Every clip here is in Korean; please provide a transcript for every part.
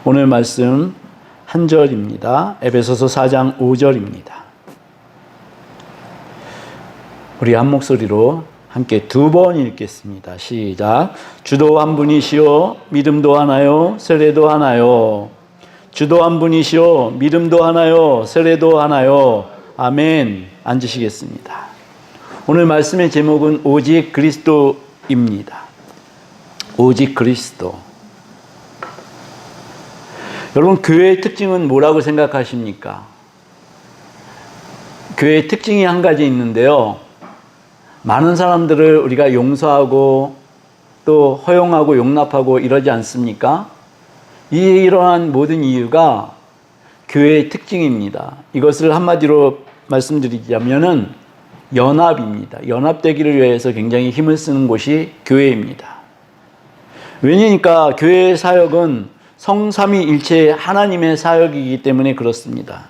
오늘 말씀 한 절입니다. 에베소서 4장 5절입니다. 우리 한 목소리로 함께 두 번 읽겠습니다. 시작. 주도 한 분이시오 믿음도 하나요 세례도 하나요. 주도 한 분이시오 믿음도 하나요 세례도 하나요. 아멘. 앉으시겠습니다. 오늘 말씀의 제목은 오직 그리스도입니다. 오직 그리스도. 여러분, 교회의 특징은 뭐라고 생각하십니까? 교회의 특징이 한 가지 있는데요. 많은 사람들을 우리가 용서하고 또 허용하고 용납하고 이러지 않습니까? 이러한 모든 이유가 교회의 특징입니다. 이것을 한마디로 말씀드리자면은 연합입니다. 연합되기를 위해서 굉장히 힘을 쓰는 곳이 교회입니다. 왜냐니까 교회의 사역은 성삼위일체 하나님의 사역이기 때문에 그렇습니다.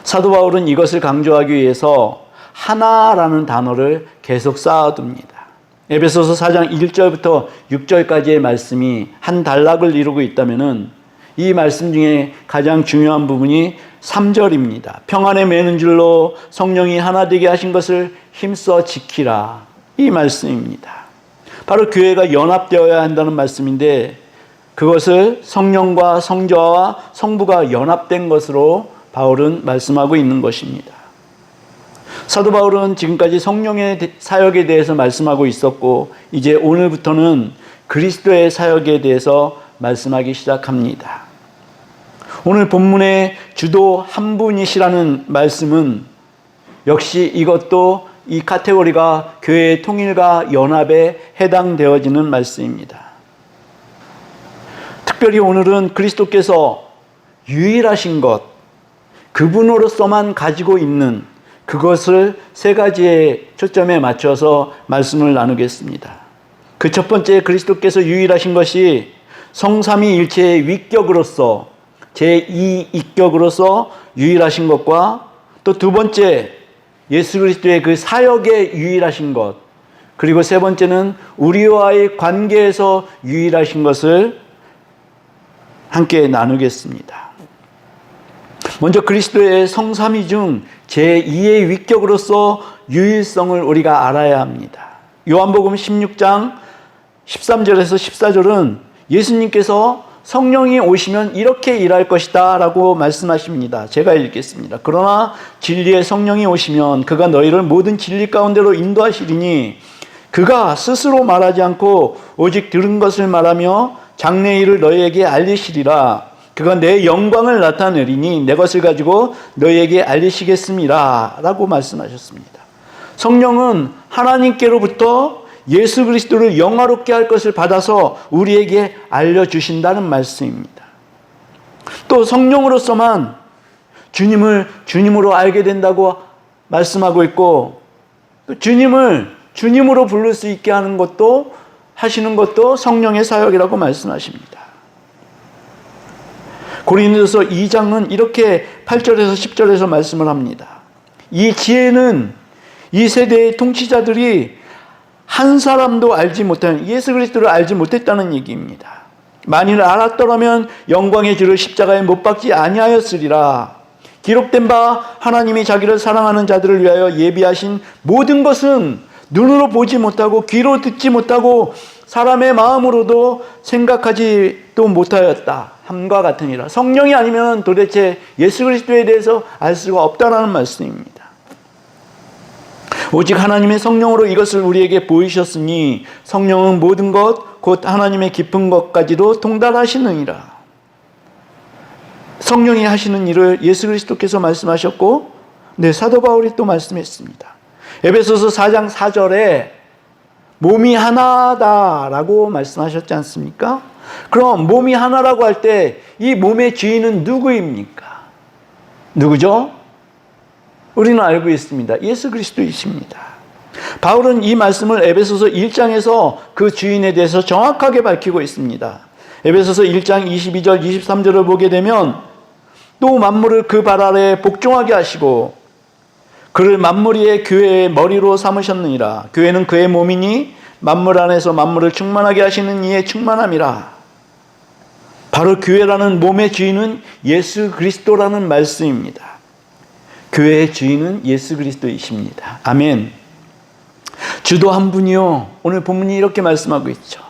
사도 바울은 이것을 강조하기 위해서 하나라는 단어를 계속 쌓아둡니다. 에베소서 4장 1절부터 6절까지의 말씀이 한 단락을 이루고 있다면은 이 말씀 중에 가장 중요한 부분이 3절입니다. 평안에 매는 줄로 성령이 하나 되게 하신 것을 힘써 지키라. 이 말씀입니다. 바로 교회가 연합되어야 한다는 말씀인데 그것을 성령과 성자와 성부가 연합된 것으로 바울은 말씀하고 있는 것입니다. 사도 바울은 지금까지 성령의 사역에 대해서 말씀하고 있었고 이제 오늘부터는 그리스도의 사역에 대해서 말씀하기 시작합니다. 오늘 본문의 주도 한 분이시라는 말씀은 역시 이것도 이 카테고리가 교회의 통일과 연합에 해당되어지는 말씀입니다. 특별히 오늘은 그리스도께서 유일하신 것, 그분으로서만 가지고 있는 그것을 세 가지의 초점에 맞춰서 말씀을 나누겠습니다. 그 첫 번째, 그리스도께서 유일하신 것이 성삼위일체의 위격으로서 제2위격으로서 유일하신 것과 또 두 번째, 예수 그리스도의 그 사역에 유일하신 것, 그리고 세 번째는 우리와의 관계에서 유일하신 것을 함께 나누겠습니다. 먼저 그리스도의 성삼위 중 제2의 위격으로서 유일성을 우리가 알아야 합니다. 요한복음 16장 13절에서 14절은 예수님께서 성령이 오시면 이렇게 일할 것이다 라고 말씀하십니다. 제가 읽겠습니다. 그러나 진리의 성령이 오시면 그가 너희를 모든 진리 가운데로 인도하시리니 그가 스스로 말하지 않고 오직 들은 것을 말하며 장래 일을 너희에게 알리시리라. 그가 내 영광을 나타내리니 내 것을 가지고 너희에게 알리시겠습니다 라고 말씀하셨습니다. 성령은 하나님께로부터 예수 그리스도를 영화롭게 할 것을 받아서 우리에게 알려주신다는 말씀입니다. 또 성령으로서만 주님을 주님으로 알게 된다고 말씀하고 있고 또 주님을 주님으로 부를 수 있게 하는 것도 하시는 것도 성령의 사역이라고 말씀하십니다. 고린도서 2장은 이렇게 8절에서 10절에서 말씀을 합니다. 이 지혜는 이 세대의 통치자들이 한 사람도 알지 못하는 예수 그리스도를 알지 못했다는 얘기입니다. 만일 알았더라면 영광의 주를 십자가에 못 박지 아니하였으리라. 기록된 바 하나님이 자기를 사랑하는 자들을 위하여 예비하신 모든 것은 눈으로 보지 못하고 귀로 듣지 못하고 사람의 마음으로도 생각하지도 못하였다 함과 같으니라. 성령이 아니면 도대체 예수 그리스도에 대해서 알 수가 없다라는 말씀입니다. 오직 하나님의 성령으로 이것을 우리에게 보이셨으니 성령은 모든 것 곧 하나님의 깊은 것까지도 통달하시느니라. 성령이 하시는 일을 예수 그리스도께서 말씀하셨고 사도 바울이 또 말씀했습니다. 에베소서 4장 4절에 몸이 하나다라고 말씀하셨지 않습니까? 그럼 몸이 하나라고 할 때 이 몸의 주인은 누구입니까? 누구죠? 우리는 알고 있습니다. 예수 그리스도이십니다. 바울은 이 말씀을 에베소서 1장에서 그 주인에 대해서 정확하게 밝히고 있습니다. 에베소서 1장 22절 23절을 보게 되면 또 만물을 그 발 아래에 복종하게 하시고 그를 만물 위의 교회의 머리로 삼으셨느니라. 교회는 그의 몸이니 만물 안에서 만물을 충만하게 하시는 이의 충만함이라. 바로 교회라는 몸의 주인은 예수 그리스도라는 말씀입니다. 교회의 주인은 예수 그리스도이십니다. 아멘. 주도 한 분이요. 오늘 본문이 이렇게 말씀하고 있죠.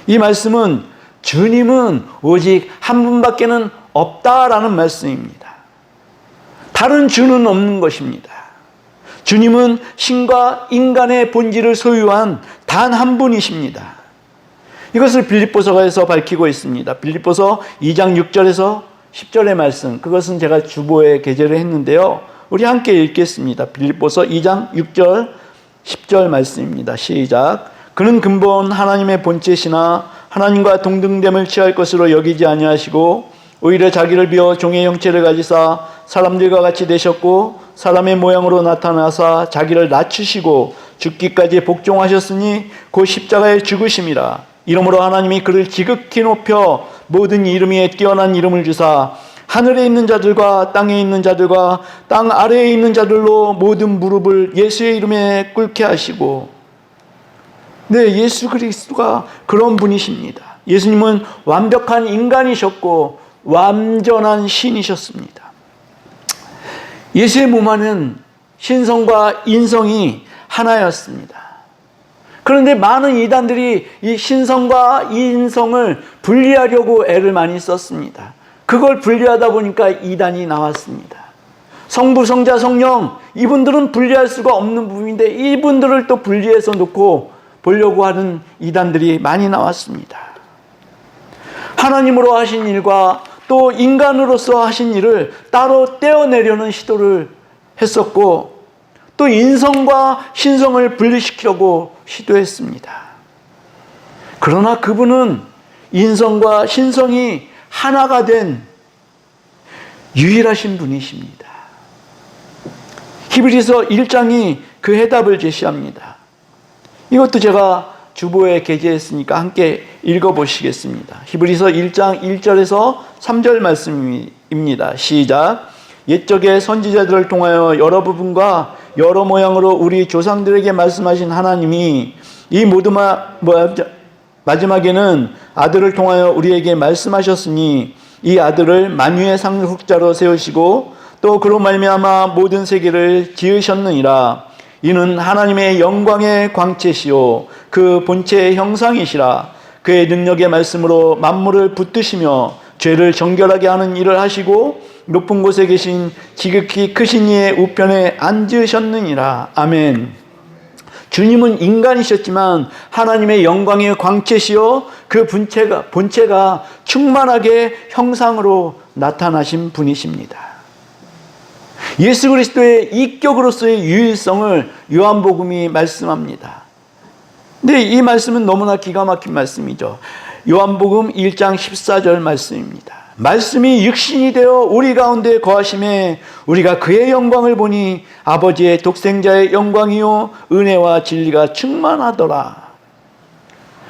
이 말씀은 주님은 오직 한 분밖에는 없다라는 말씀입니다. 다른 주는 없는 것입니다. 주님은 신과 인간의 본질을 소유한 단 한 분이십니다. 이것을 빌립보서에서 밝히고 있습니다. 빌립보서 2장 6절에서 10절의 말씀, 그것은 제가 주보에 게재를 했는데요. 우리 함께 읽겠습니다. 빌립보서 2장 6절 10절 말씀입니다. 시작. 그는 근본 하나님의 본체시나 하나님과 동등됨을 취할 것으로 여기지 아니하시고 오히려 자기를 비워 종의 형체를 가지사 사람들과 같이 되셨고 사람의 모양으로 나타나사 자기를 낮추시고 죽기까지 복종하셨으니 곧 십자가에 죽으심이라. 이러므로 하나님이 그를 지극히 높여 모든 이름 위에 뛰어난 이름을 주사 하늘에 있는 자들과 땅에 있는 자들과 땅 아래에 있는 자들로 모든 무릎을 예수의 이름에 꿇게 하시고. 네, 예수 그리스도가 그런 분이십니다. 예수님은 완벽한 인간이셨고 완전한 신이셨습니다. 예수의 몸 안은 신성과 인성이 하나였습니다. 그런데 많은 이단들이 이 신성과 인성을 분리하려고 애를 많이 썼습니다. 그걸 분리하다 보니까 이단이 나왔습니다. 성부, 성자, 성령, 이분들은 분리할 수가 없는 부분인데 이분들을 또 분리해서 놓고 보려고 하는 이단들이 많이 나왔습니다. 하나님으로 하신 일과 또 인간으로서 하신 일을 따로 떼어내려는 시도를 했었고 또 인성과 신성을 분리시키려고 시도했습니다. 그러나 그분은 인성과 신성이 하나가 된 유일하신 분이십니다. 히브리서 1장이 그 해답을 제시합니다. 이것도 제가 주보에 게재했으니까 함께 읽어보시겠습니다. 히브리서 1장 1절에서 3절 말씀입니다. 시작. 옛적의 선지자들을 통하여 여러 부분과 여러 모양으로 우리 조상들에게 말씀하신 하나님이 이 모두 마지막에는 아들을 통하여 우리에게 말씀하셨으니 이 아들을 만유의 상속자로 세우시고 또 그로 말미암아 모든 세계를 지으셨느니라. 이는 하나님의 영광의 광채시요 그 본체의 형상이시라. 그의 능력의 말씀으로 만물을 붙드시며 죄를 정결하게 하는 일을 하시고 높은 곳에 계신 지극히 크신 이의 우편에 앉으셨느니라. 아멘. 주님은 인간이셨지만 하나님의 영광의 광채시요 그 본체가 충만하게 형상으로 나타나신 분이십니다. 예수 그리스도의 이격으로서의 유일성을 요한복음이 말씀합니다. 근데 이 말씀은 너무나 기가 막힌 말씀이죠. 요한복음 1장 14절 말씀입니다. 말씀이 육신이 되어 우리 가운데 거하심에 우리가 그의 영광을 보니 아버지의 독생자의 영광이요 은혜와 진리가 충만하더라.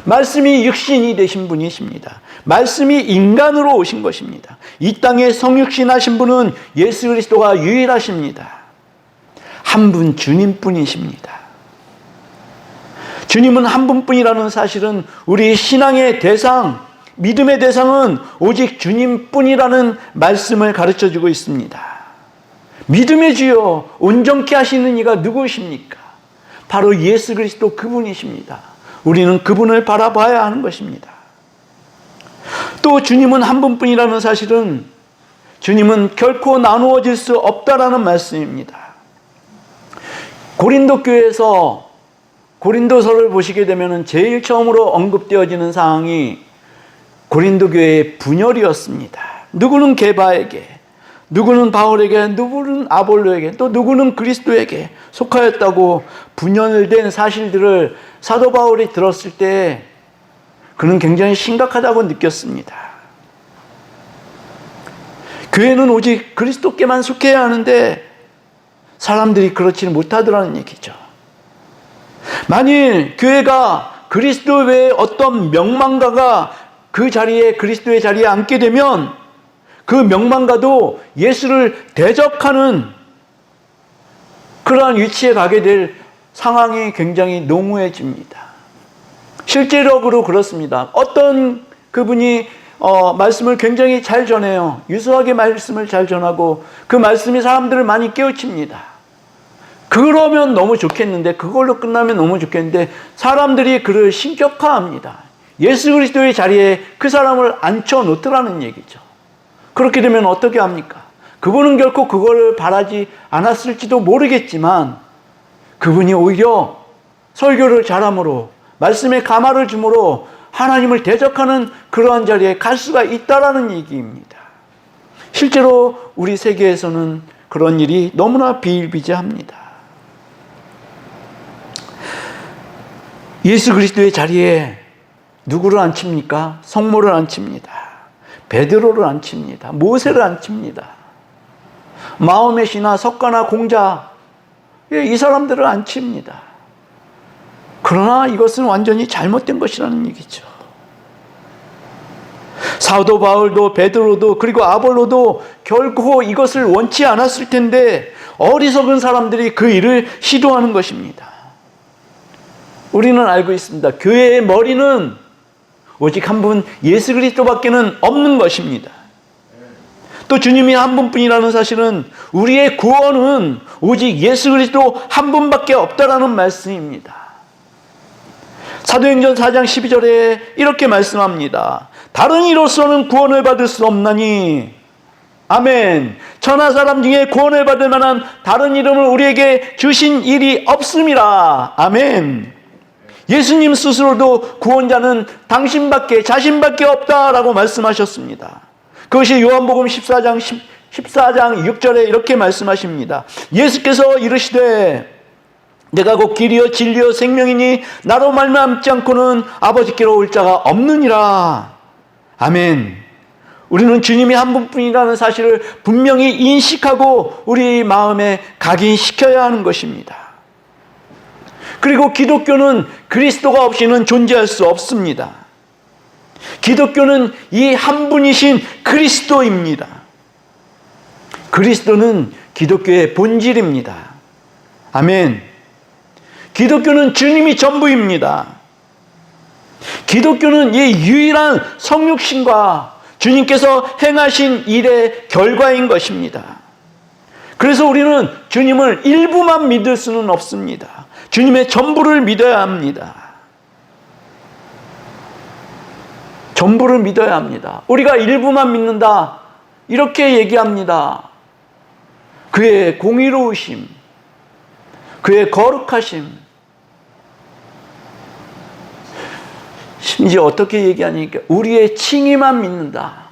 말씀이 육신이 되신 분이십니다. 말씀이 인간으로 오신 것입니다. 이 땅에 성육신하신 분은 예수 그리스도가 유일하십니다. 한 분 주님뿐이십니다. 주님은 한 분뿐이라는 사실은 우리 신앙의 대상, 믿음의 대상은 오직 주님뿐이라는 말씀을 가르쳐주고 있습니다. 믿음의 주여 온전케 하시는 이가 누구십니까? 바로 예수 그리스도 그분이십니다. 우리는 그분을 바라봐야 하는 것입니다. 또 주님은 한 분뿐이라는 사실은 주님은 결코 나누어질 수 없다라는 말씀입니다. 고린도 교회에서 고린도서를 보시게 되면 제일 처음으로 언급되어지는 사항이 고린도 교회의 분열이었습니다. 누구는 게바에게, 누구는 바울에게, 누구는 아볼로에게, 또 누구는 그리스도에게 속하였다고 분열된 사실들을 사도 바울이 들었을 때 그는 굉장히 심각하다고 느꼈습니다. 교회는 오직 그리스도께만 속해야 하는데 사람들이 그렇지는 못하더라는 얘기죠. 만일 교회가 그리스도 외에 어떤 명망가가 그 자리에 그리스도의 자리에 앉게 되면 그 명망가도 예수를 대적하는 그러한 위치에 가게 될 상황이 굉장히 농후해집니다. 실제적으로 그렇습니다. 어떤 그분이 말씀을 굉장히 잘 전해요. 유수하게 말씀을 잘 전하고 그 말씀이 사람들을 많이 깨우칩니다. 그러면 너무 좋겠는데, 그걸로 끝나면 너무 좋겠는데 사람들이 그를 신격화합니다. 예수 그리스도의 자리에 그 사람을 앉혀놓더라는 얘기죠. 그렇게 되면 어떻게 합니까? 그분은 결코 그걸 바라지 않았을지도 모르겠지만 그분이 오히려 설교를 잘함으로 말씀에 감화를 주므로 하나님을 대적하는 그러한 자리에 갈 수가 있다라는 얘기입니다. 실제로 우리 세계에서는 그런 일이 너무나 비일비재합니다. 예수 그리스도의 자리에 누구를 앉힙니까? 성모를 앉힙니다. 베드로를 앉힙니다. 모세를 앉힙니다. 마호멧이나 석가나 공자, 이 사람들을 앉힙니다. 그러나 이것은 완전히 잘못된 것이라는 얘기죠. 사도 바울도 베드로도 그리고 아볼로도 결코 이것을 원치 않았을 텐데 어리석은 사람들이 그 일을 시도하는 것입니다. 우리는 알고 있습니다. 교회의 머리는 오직 한 분 예수 그리스도밖에는 없는 것입니다. 또 주님이 한 분뿐이라는 사실은 우리의 구원은 오직 예수 그리스도 한 분밖에 없다라는 말씀입니다. 사도행전 4장 12절에 이렇게 말씀합니다. 다른 이로서는 구원을 받을 수 없나니, 아멘. 천하 사람 중에 구원을 받을 만한 다른 이름을 우리에게 주신 일이 없음이라. 아멘. 예수님 스스로도 구원자는 당신밖에, 자신밖에 없다라고 말씀하셨습니다. 그것이 요한복음 14장 6절에 이렇게 말씀하십니다. 예수께서 이르시되 내가 곧 길이요 진리요 생명이니 나로 말미암지 않고는 아버지께로 올 자가 없느니라. 아멘. 우리는 주님이 한 분뿐이라는 사실을 분명히 인식하고 우리 마음에 각인시켜야 하는 것입니다. 그리고 기독교는 그리스도가 없이는 존재할 수 없습니다. 기독교는 이 한 분이신 그리스도입니다. 그리스도는 기독교의 본질입니다. 아멘. 기독교는 주님이 전부입니다. 기독교는 이 유일한 성육신과 주님께서 행하신 일의 결과인 것입니다. 그래서 우리는 주님을 일부만 믿을 수는 없습니다. 주님의 전부를 믿어야 합니다. 전부를 믿어야 합니다. 우리가 일부만 믿는다, 이렇게 얘기합니다. 그의 공의로우심, 그의 거룩하심, 심지어 어떻게 얘기하니까 우리의 칭의만 믿는다.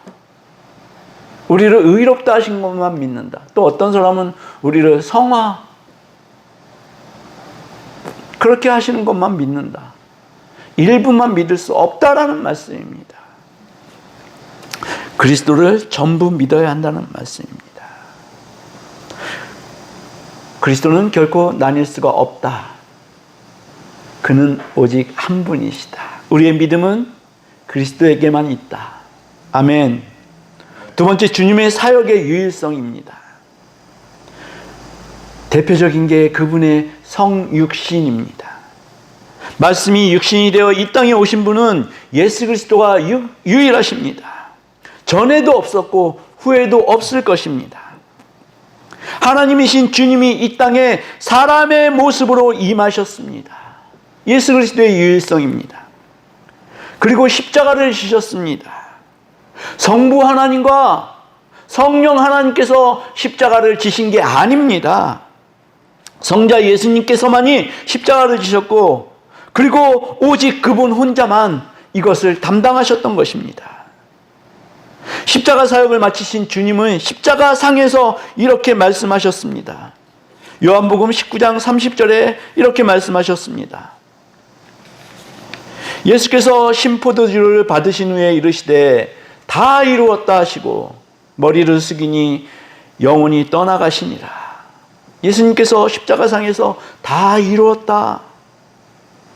우리를 의롭다 하신 것만 믿는다. 또 어떤 사람은 우리를 성화, 그렇게 하시는 것만 믿는다. 일부만 믿을 수 없다라는 말씀입니다. 그리스도를 전부 믿어야 한다는 말씀입니다. 그리스도는 결코 나뉠 수가 없다. 그는 오직 한 분이시다. 우리의 믿음은 그리스도에게만 있다. 아멘. 두 번째, 주님의 사역의 유일성입니다. 대표적인 게 그분의 성육신입니다. 말씀이 육신이 되어 이 땅에 오신 분은 예수 그리스도가 유일하십니다. 전에도 없었고 후에도 없을 것입니다. 하나님이신 주님이 이 땅에 사람의 모습으로 임하셨습니다. 예수 그리스도의 유일성입니다. 그리고 십자가를 지셨습니다. 성부 하나님과 성령 하나님께서 십자가를 지신 게 아닙니다. 성자 예수님께서만이 십자가를 지셨고, 그리고 오직 그분 혼자만 이것을 담당하셨던 것입니다. 십자가 사역을 마치신 주님은 십자가 상에서 이렇게 말씀하셨습니다. 요한복음 19장 30절에 이렇게 말씀하셨습니다. 예수께서 신포도주를 받으신 후에 이르시되 다 이루었다 하시고 머리를 숙이니 영혼이 떠나가시니라. 예수님께서 십자가상에서 다 이루었다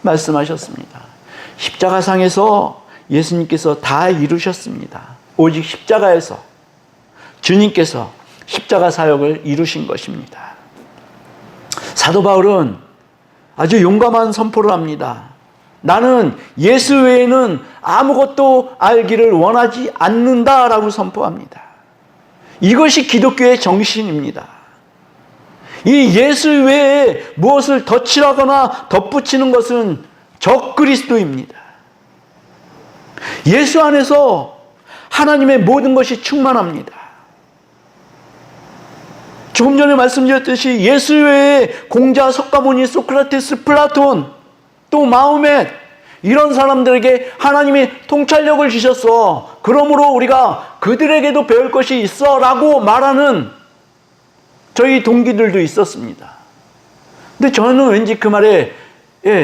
말씀하셨습니다. 십자가상에서 예수님께서 다 이루셨습니다. 오직 십자가에서 주님께서 십자가 사역을 이루신 것입니다. 사도 바울은 아주 용감한 선포를 합니다. 나는 예수 외에는 아무것도 알기를 원하지 않는다라고 선포합니다. 이것이 기독교의 정신입니다. 이 예수 외에 무엇을 덧칠하거나 덧붙이는 것은 적그리스도입니다. 예수 안에서 하나님의 모든 것이 충만합니다. 조금 전에 말씀드렸듯이 예수 외에 공자, 석가모니, 소크라테스, 플라톤, 또 마호멧, 이런 사람들에게 하나님이 통찰력을 주셨어. 그러므로 우리가 그들에게도 배울 것이 있어 라고 말하는 저희 동기들도 있었습니다. 근데 저는 왠지 그 말에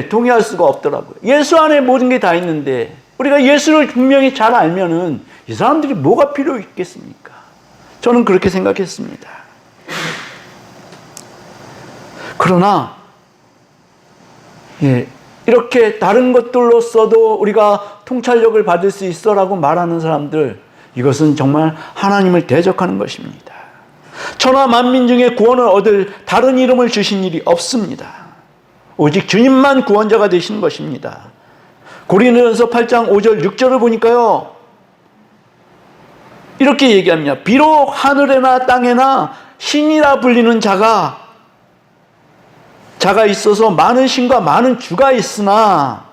동의할 수가 없더라고요. 예수 안에 모든 게 다 있는데 우리가 예수를 분명히 잘 알면은 이 사람들이 뭐가 필요 있겠습니까? 저는 그렇게 생각했습니다. 그러나 이렇게 다른 것들로서도 우리가 통찰력을 받을 수 있어라고 말하는 사람들, 이것은 정말 하나님을 대적하는 것입니다. 천하 만민 중에 구원을 얻을 다른 이름을 주신 일이 없습니다. 오직 주님만 구원자가 되신 것입니다. 고린도전서 8장 5절 6절을 보니까요, 이렇게 얘기합니다. 비록 하늘에나 땅에나 신이라 불리는 자가 있어서 많은 신과 많은 주가 있으나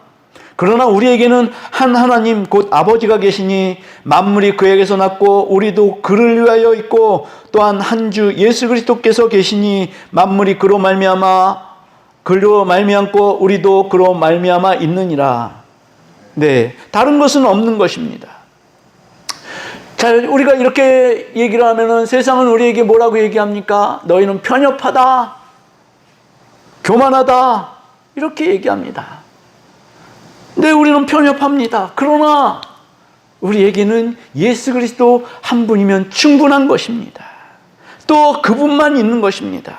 그러나 우리에게는 한 하나님 곧 아버지가 계시니 만물이 그에게서 났고 우리도 그를 위하여 있고 또한 한 주 예수 그리스도께서 계시니 만물이 그로 말미암고 우리도 그로 말미암아 있느니라. 네, 다른 것은 없는 것입니다. 자, 우리가 이렇게 얘기를 하면은 세상은 우리에게 뭐라고 얘기합니까? 너희는 편협하다, 교만하다, 이렇게 얘기합니다. 근데 우리는 편협합니다. 그러나 우리에게는 예수 그리스도 한 분이면 충분한 것입니다. 또 그분만 있는 것입니다.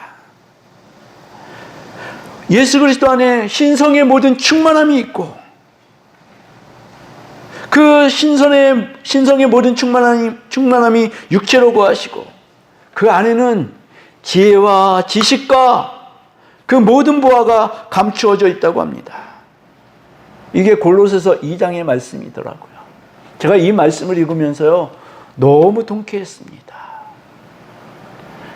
예수 그리스도 안에 신성의 모든 충만함이 있고 그 신성의 모든 충만함이 육체로 거하시고 그 안에는 지혜와 지식과 그 모든 보화가 감추어져 있다고 합니다. 이게 골로새서 2장의 말씀이더라고요. 제가 이 말씀을 읽으면서요, 너무 통쾌했습니다.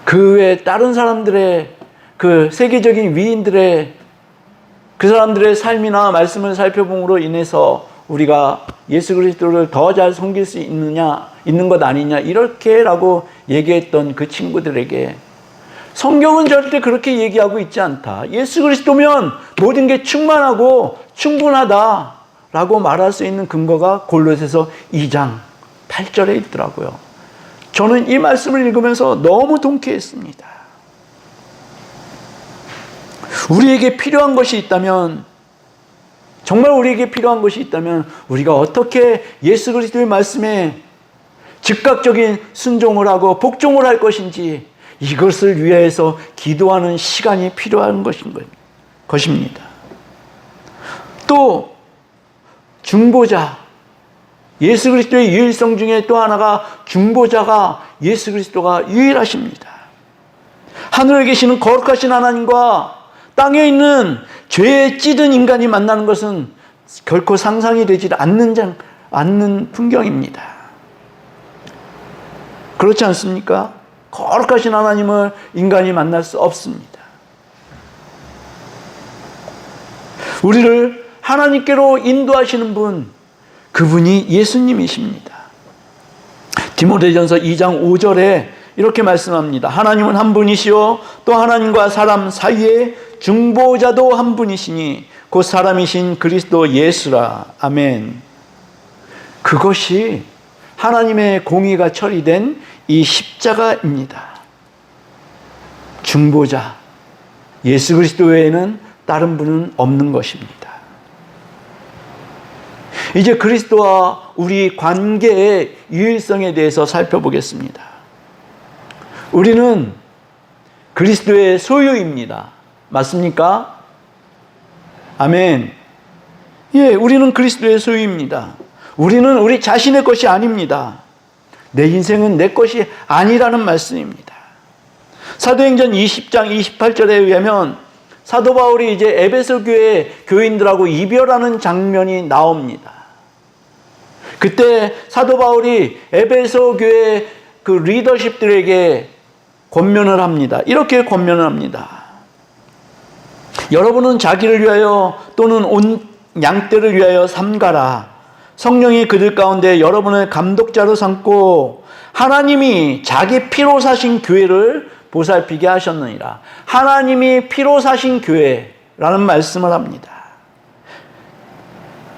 그 외에 다른 사람들의, 그 세계적인 위인들의 그 사람들의 삶이나 말씀을 살펴봄으로 인해서 우리가 예수 그리스도를 더 잘 섬길 수 있는 것 아니냐, 이렇게라고 얘기했던 그 친구들에게 성경은 절대 그렇게 얘기하고 있지 않다. 예수 그리스도면 모든 게 충만하고 충분하다라고 말할 수 있는 근거가 골로새서 2장 8절에 있더라고요. 저는 이 말씀을 읽으면서 너무 통쾌했습니다. 우리에게 필요한 것이 있다면, 정말 우리에게 필요한 것이 있다면 우리가 어떻게 예수 그리스도의 말씀에 즉각적인 순종을 하고 복종을 할 것인지, 이것을 위해서 기도하는 시간이 필요한 것입니다. 또 중보자, 예수 그리스도의 유일성 중에 또 하나가 중보자가 예수 그리스도가 유일하십니다. 하늘에 계시는 거룩하신 하나님과 땅에 있는 죄에 찌든 인간이 만나는 것은 결코 상상이 되지 않는 풍경입니다. 그렇지 않습니까? 거룩하신 하나님을 인간이 만날 수 없습니다. 우리를 하나님께로 인도하시는 분, 그분이 예수님이십니다. 디모데전서 2장 5절에 이렇게 말씀합니다. 하나님은 한 분이시요 또 하나님과 사람 사이에 중보자도 한 분이시니 곧 사람이신 그리스도 예수라. 아멘. 그것이 하나님의 공의가 처리된 이 십자가입니다. 중보자, 예수 그리스도 외에는 다른 분은 없는 것입니다. 이제 그리스도와 우리 관계의 유일성에 대해서 살펴보겠습니다. 우리는 그리스도의 소유입니다. 맞습니까? 아멘. 예, 우리는 그리스도의 소유입니다. 우리는 우리 자신의 것이 아닙니다. 내 인생은 내 것이 아니라는 말씀입니다. 사도행전 20장 28절에 의하면 사도 바울이 이제 에베소 교회 교인들하고 이별하는 장면이 나옵니다. 그때 사도 바울이 에베소 교회 그 리더십들에게 권면을 합니다. 이렇게 권면을 합니다. 여러분은 자기를 위하여 또는 온 양떼를 위하여 삼가라. 성령이 그들 가운데 여러분을 감독자로 삼고 하나님이 자기 피로 사신 교회를 보살피게 하셨느니라. 하나님이 피로 사신 교회라는 말씀을 합니다.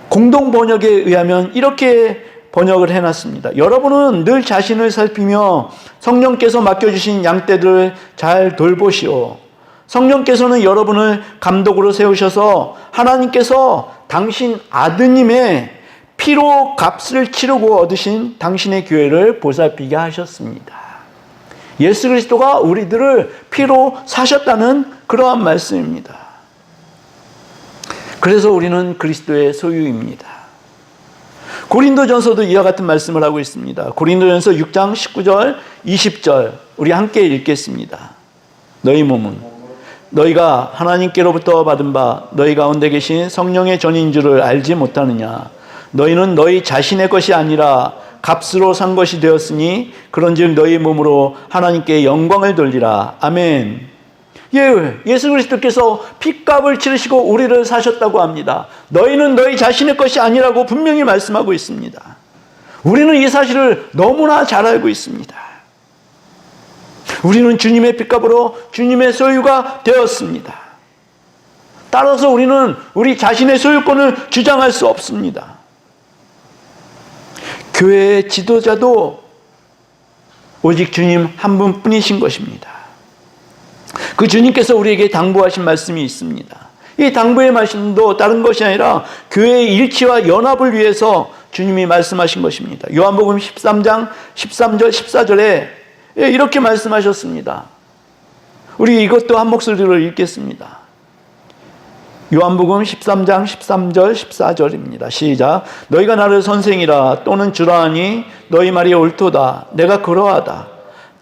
공동 번역에 의하면 이렇게 번역을 해놨습니다. 여러분은 늘 자신을 살피며 성령께서 맡겨주신 양떼들을 잘 돌보시오. 성령께서는 여러분을 감독으로 세우셔서 하나님께서 당신 아드님의 피로 값을 치르고 얻으신 당신의 교회를 보살피게 하셨습니다. 예수 그리스도가 우리들을 피로 사셨다는 그러한 말씀입니다. 그래서 우리는 그리스도의 소유입니다. 고린도전서도 이와 같은 말씀을 하고 있습니다. 고린도전서 6장 19절 20절 우리 함께 읽겠습니다. 너희 몸은 너희가 하나님께로부터 받은 바 너희 가운데 계신 성령의 전인 줄을 알지 못하느냐. 너희는 너희 자신의 것이 아니라 값으로 산 것이 되었으니 그런즉 너희 몸으로 하나님께 영광을 돌리라. 아멘. 예수 그리스도께서 핏값을 치르시고 우리를 사셨다고 합니다. 너희는 너희 자신의 것이 아니라고 분명히 말씀하고 있습니다. 우리는 이 사실을 너무나 잘 알고 있습니다. 우리는 주님의 핏값으로 주님의 소유가 되었습니다. 따라서 우리는 우리 자신의 소유권을 주장할 수 없습니다. 교회의 지도자도 오직 주님 한 분뿐이신 것입니다. 그 주님께서 우리에게 당부하신 말씀이 있습니다. 이 당부의 말씀도 다른 것이 아니라 교회의 일치와 연합을 위해서 주님이 말씀하신 것입니다. 요한복음 13장 13절 14절에 이렇게 말씀하셨습니다. 우리 이것도 한 목소리로 읽겠습니다. 요한복음 13장 13절 14절입니다. 시작. 너희가 나를 선생이라 또는 주라 하니 너희 말이 옳도다. 내가 그러하다.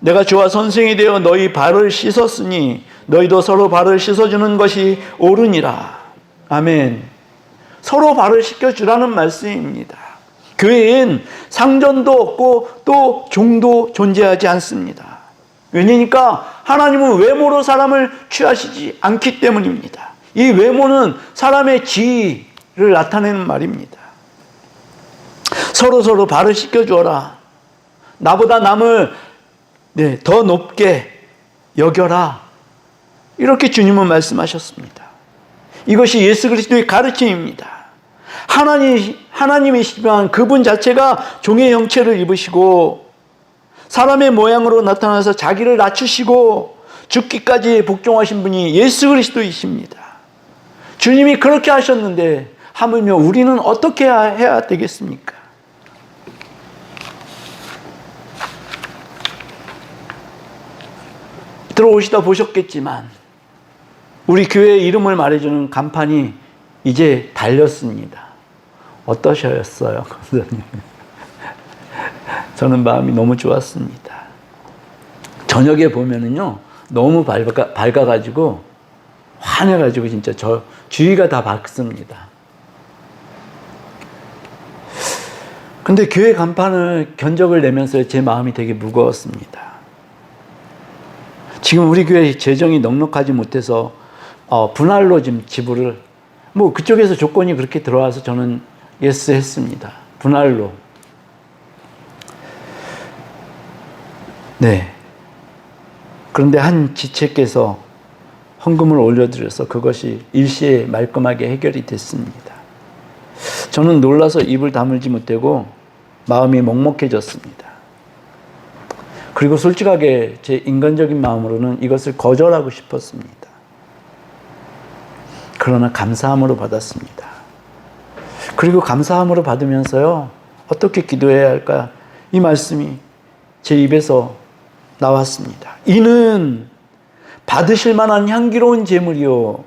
내가 주와 선생이 되어 너희 발을 씻었으니 너희도 서로 발을 씻어주는 것이 옳으니라. 아멘. 서로 발을 씻겨주라는 말씀입니다. 교회엔 상전도 없고 또 종도 존재하지 않습니다. 왜냐니까 하나님은 외모로 사람을 취하시지 않기 때문입니다. 이 외모는 사람의 지위를 나타내는 말입니다. 서로 발을 씻겨주어라. 나보다 남을 더 높게 여겨라. 이렇게 주님은 말씀하셨습니다. 이것이 예수 그리스도의 가르침입니다. 하나님이시지만 그분 자체가 종의 형체를 입으시고 사람의 모양으로 나타나서 자기를 낮추시고 죽기까지 복종하신 분이 예수 그리스도이십니다. 주님이 그렇게 하셨는데 하물며 우리는 어떻게 해야 되겠습니까? 들어오시다 보셨겠지만 우리 교회의 이름을 말해주는 간판이 이제 달렸습니다. 어떠셨어요, 권사님? 저는 마음이 너무 좋았습니다. 저녁에 보면은요, 너무 밝아가지고 환해가지고 진짜 저 주위가 다 밝습니다. 근데 교회 간판을 견적을 내면서 제 마음이 되게 무거웠습니다. 지금 우리 교회 재정이 넉넉하지 못해서 분할로 지금 지불을 그쪽에서 조건이 그렇게 들어와서 저는 예스 했습니다. 분할로. 네. 그런데 한 지체께서 헌금을 올려드려서 그것이 일시에 말끔하게 해결이 됐습니다. 저는 놀라서 입을 다물지 못하고 마음이 먹먹해졌습니다. 그리고 솔직하게 제 인간적인 마음으로는 이것을 거절하고 싶었습니다. 그러나 감사함으로 받았습니다. 그리고 감사함으로 받으면서요, 어떻게 기도해야 할까? 이 말씀이 제 입에서 나왔습니다. 이는 받으실 만한 향기로운 제물이요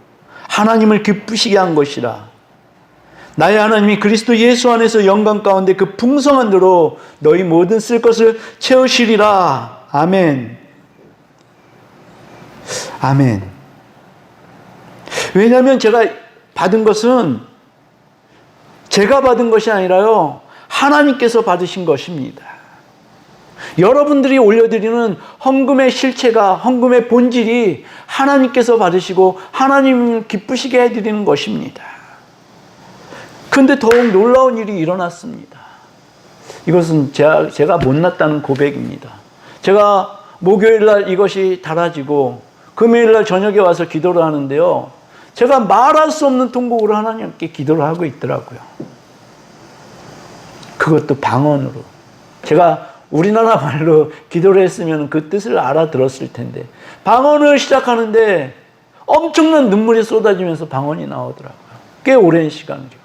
하나님을 기쁘시게 한 것이라. 나의 하나님이 그리스도 예수 안에서 영광 가운데 그 풍성한 대로 너희 모든 쓸 것을 채우시리라. 아멘. 아멘. 왜냐하면 제가 받은 것은 제가 받은 것이 아니라요, 하나님께서 받으신 것입니다. 여러분들이 올려드리는 헌금의 실체가, 헌금의 본질이 하나님께서 받으시고 하나님을 기쁘시게 해드리는 것입니다. 그런데 더욱 놀라운 일이 일어났습니다. 이것은 제가 못났다는 고백입니다. 제가 목요일날 이것이 달아지고 금요일날 저녁에 와서 기도를 하는데요, 제가 말할 수 없는 통곡으로 하나님께 기도를 하고 있더라고요. 그것도 방언으로. 제가 우리나라 말로 기도를 했으면 그 뜻을 알아들었을 텐데, 방언을 시작하는데 엄청난 눈물이 쏟아지면서 방언이 나오더라고요. 꽤 오랜 시간이요.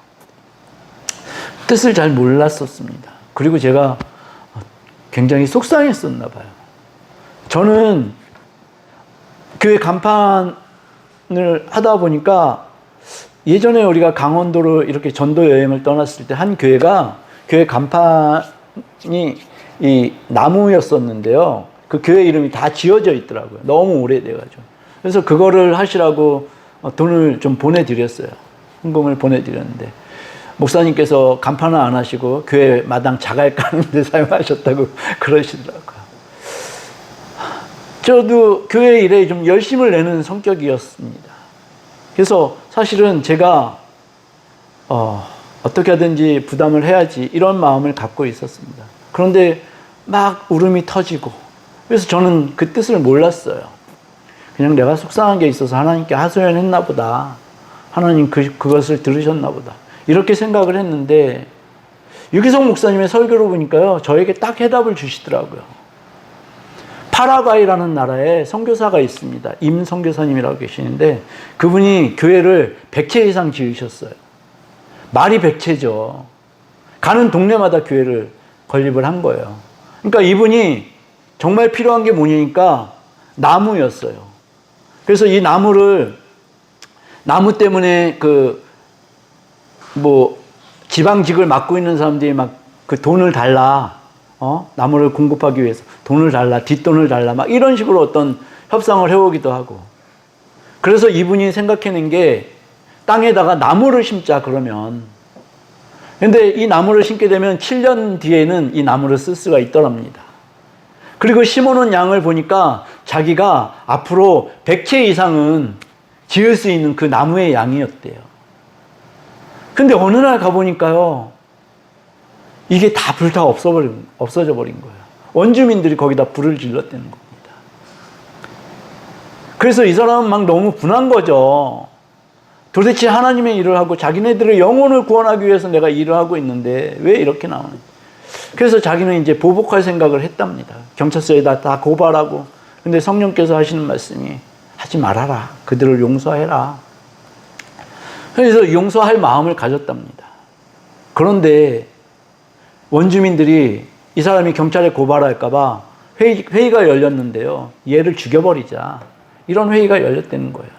뜻을 잘 몰랐었습니다. 그리고 제가 굉장히 속상했었나 봐요. 저는 교회 간판을 하다 보니까, 예전에 우리가 강원도로 이렇게 전도 여행을 떠났을 때 한 교회가, 교회 간판이 이 나무였었는데요, 그 교회 이름이 다 지어져 있더라고요. 너무 오래돼가지고. 그래서 그거를 하시라고 돈을 좀 보내드렸어요. 헌금을 보내드렸는데, 목사님께서 간판을 안 하시고 교회 마당 자갈 까는 데 사용하셨다고 그러시더라고요. 저도 교회 일에 좀 열심을 내는 성격이었습니다. 그래서 사실은 제가 어떻게 하든지 부담을 해야지, 이런 마음을 갖고 있었습니다. 그런데 막 울음이 터지고, 그래서 저는 그 뜻을 몰랐어요. 그냥 내가 속상한 게 있어서 하나님께 하소연했나 보다, 하나님 그것을 들으셨나 보다, 이렇게 생각을 했는데, 유기성 목사님의 설교를 보니까요, 저에게 딱 해답을 주시더라고요. 파라과이라는 나라에 선교사가 있습니다. 임 선교사님이라고 계시는데, 그분이 교회를 100채 이상 지으셨어요. 말이 100채죠. 가는 동네마다 교회를 건립을 한 거예요. 그러니까 이분이 정말 필요한 게 뭐냐니까 나무였어요. 그래서 이 나무 때문에 지방직을 맡고 있는 사람들이 막 그 돈을 달라, 나무를 공급하기 위해서 돈을 달라, 뒷돈을 달라, 막 이런 식으로 어떤 협상을 해오기도 하고. 그래서 이분이 생각해낸 게, 땅에다가 나무를 심자, 그러면. 근데 이 나무를 심게 되면 7년 뒤에는 이 나무를 쓸 수가 있더랍니다. 그리고 심어놓은 양을 보니까 자기가 앞으로 100채 이상은 지을 수 있는 그 나무의 양이었대요. 근데 어느 날 가보니까요, 이게 다 불 다 없어져 버린 거예요. 원주민들이 거기다 불을 질렀다는 겁니다. 그래서 이 사람은 막 너무 분한 거죠. 도대체 하나님의 일을 하고 자기네들의 영혼을 구원하기 위해서 내가 일을 하고 있는데 왜 이렇게 나오는지. 그래서 자기는 이제 보복할 생각을 했답니다. 경찰서에다 다 고발하고. 근데 성령께서 하시는 말씀이, 하지 말아라, 그들을 용서해라. 그래서 용서할 마음을 가졌답니다. 그런데 원주민들이 이 사람이 경찰에 고발할까봐 회의가 열렸는데요, 얘를 죽여버리자, 이런 회의가 열렸다는 거예요.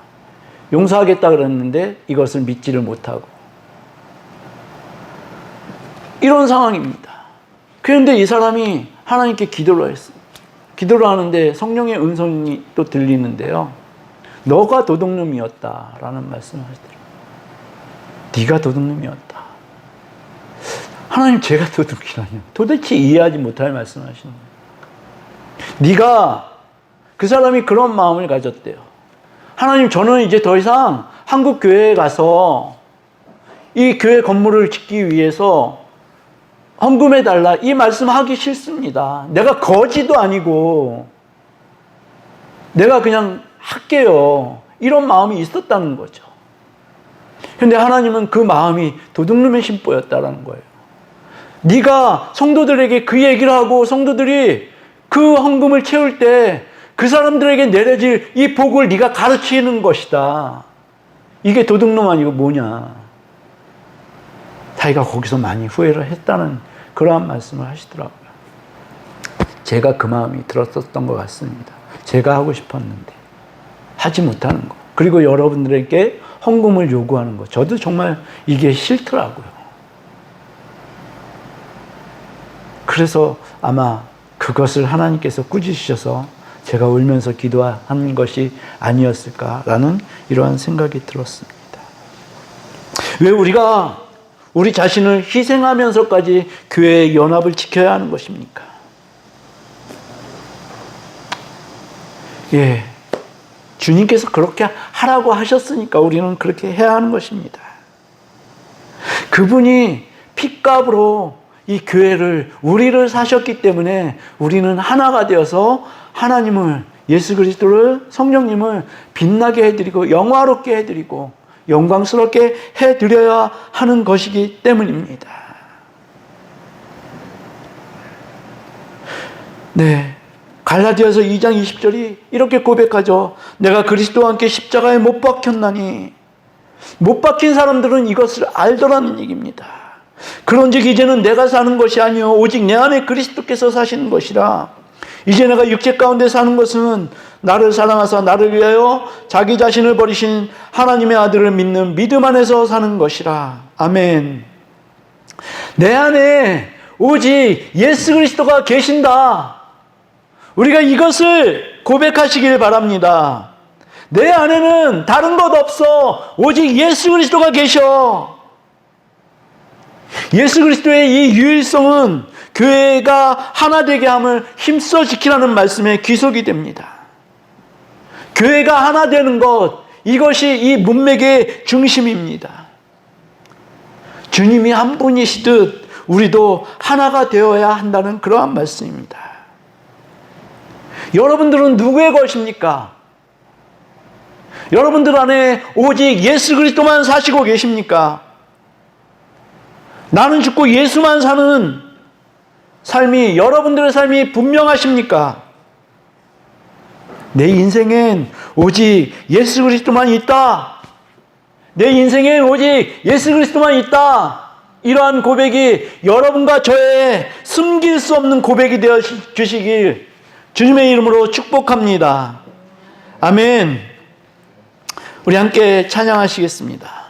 용서하겠다 그랬는데 이것을 믿지를 못하고, 이런 상황입니다. 그런데 이 사람이 하나님께 기도를 했어요. 기도를 하는데 성령의 음성이 또 들리는데요, 너가 도둑놈이었다라는 말씀을 하시더라고요. 네가 도둑놈이었다. 하나님, 제가 도둑이라뇨? 도대체 이해하지 못할 말씀을 하시는 거예요. 네가, 그 사람이 그런 마음을 가졌대요. 하나님, 저는 이제 더 이상 한국 교회에 가서 이 교회 건물을 짓기 위해서 헌금해달라, 이 말씀하기 싫습니다. 내가 거지도 아니고 내가 그냥 할게요, 이런 마음이 있었다는 거죠. 그런데 하나님은 그 마음이 도둑놈의 심보였다는 거예요. 네가 성도들에게 그 얘기를 하고 성도들이 그 헌금을 채울 때 그 사람들에게 내려질 이 복을 네가 가르치는 것이다. 이게 도둑놈 아니고 뭐냐. 자기가 거기서 많이 후회를 했다는 그러한 말씀을 하시더라고요. 제가 그 마음이 들었었던 것 같습니다. 제가 하고 싶었는데 하지 못하는 거, 그리고 여러분들에게 헌금을 요구하는 거, 저도 정말 이게 싫더라고요. 그래서 아마 그것을 하나님께서 꾸짖으셔서 제가 울면서 기도한 것이 아니었을까라는 이러한 생각이 들었습니다. 왜 우리가 우리 자신을 희생하면서까지 교회의 연합을 지켜야 하는 것입니까? 예, 주님께서 그렇게 하라고 하셨으니까 우리는 그렇게 해야 하는 것입니다. 그분이 핏값으로 이 교회를, 우리를 사셨기 때문에 우리는 하나가 되어서 하나님을, 예수 그리스도를, 성령님을 빛나게 해드리고 영화롭게 해드리고 영광스럽게 해드려야 하는 것이기 때문입니다. 네, 갈라디아서 2장 20절이 이렇게 고백하죠. 내가 그리스도와 함께 십자가에 못 박혔나니. 못 박힌 사람들은 이것을 알더라는 얘기입니다. 그런즉 이제는 내가 사는 것이 아니요 오직 내 안에 그리스도께서 사시는 것이라. 이제 내가 육체 가운데 사는 것은 나를 사랑하사 나를 위하여 자기 자신을 버리신 하나님의 아들을 믿는 믿음 안에서 사는 것이라. 아멘. 내 안에 오직 예수 그리스도가 계신다. 우리가 이것을 고백하시길 바랍니다. 내 안에는 다른 것 없어. 오직 예수 그리스도가 계셔. 예수 그리스도의 이 유일성은 교회가 하나 되게 함을 힘써 지키라는 말씀에 귀속이 됩니다. 교회가 하나 되는 것, 이것이 이 문맥의 중심입니다. 주님이 한 분이시듯 우리도 하나가 되어야 한다는 그러한 말씀입니다. 여러분들은 누구의 것입니까? 여러분들 안에 오직 예수 그리스도만 사시고 계십니까? 나는 죽고 예수만 사는 삶이, 여러분들의 삶이 분명하십니까? 내 인생엔 오직 예수 그리스도만 있다. 내 인생엔 오직 예수 그리스도만 있다. 이러한 고백이 여러분과 저의 숨길 수 없는 고백이 되어 주시길 주님의 이름으로 축복합니다. 아멘. 우리 함께 찬양하시겠습니다.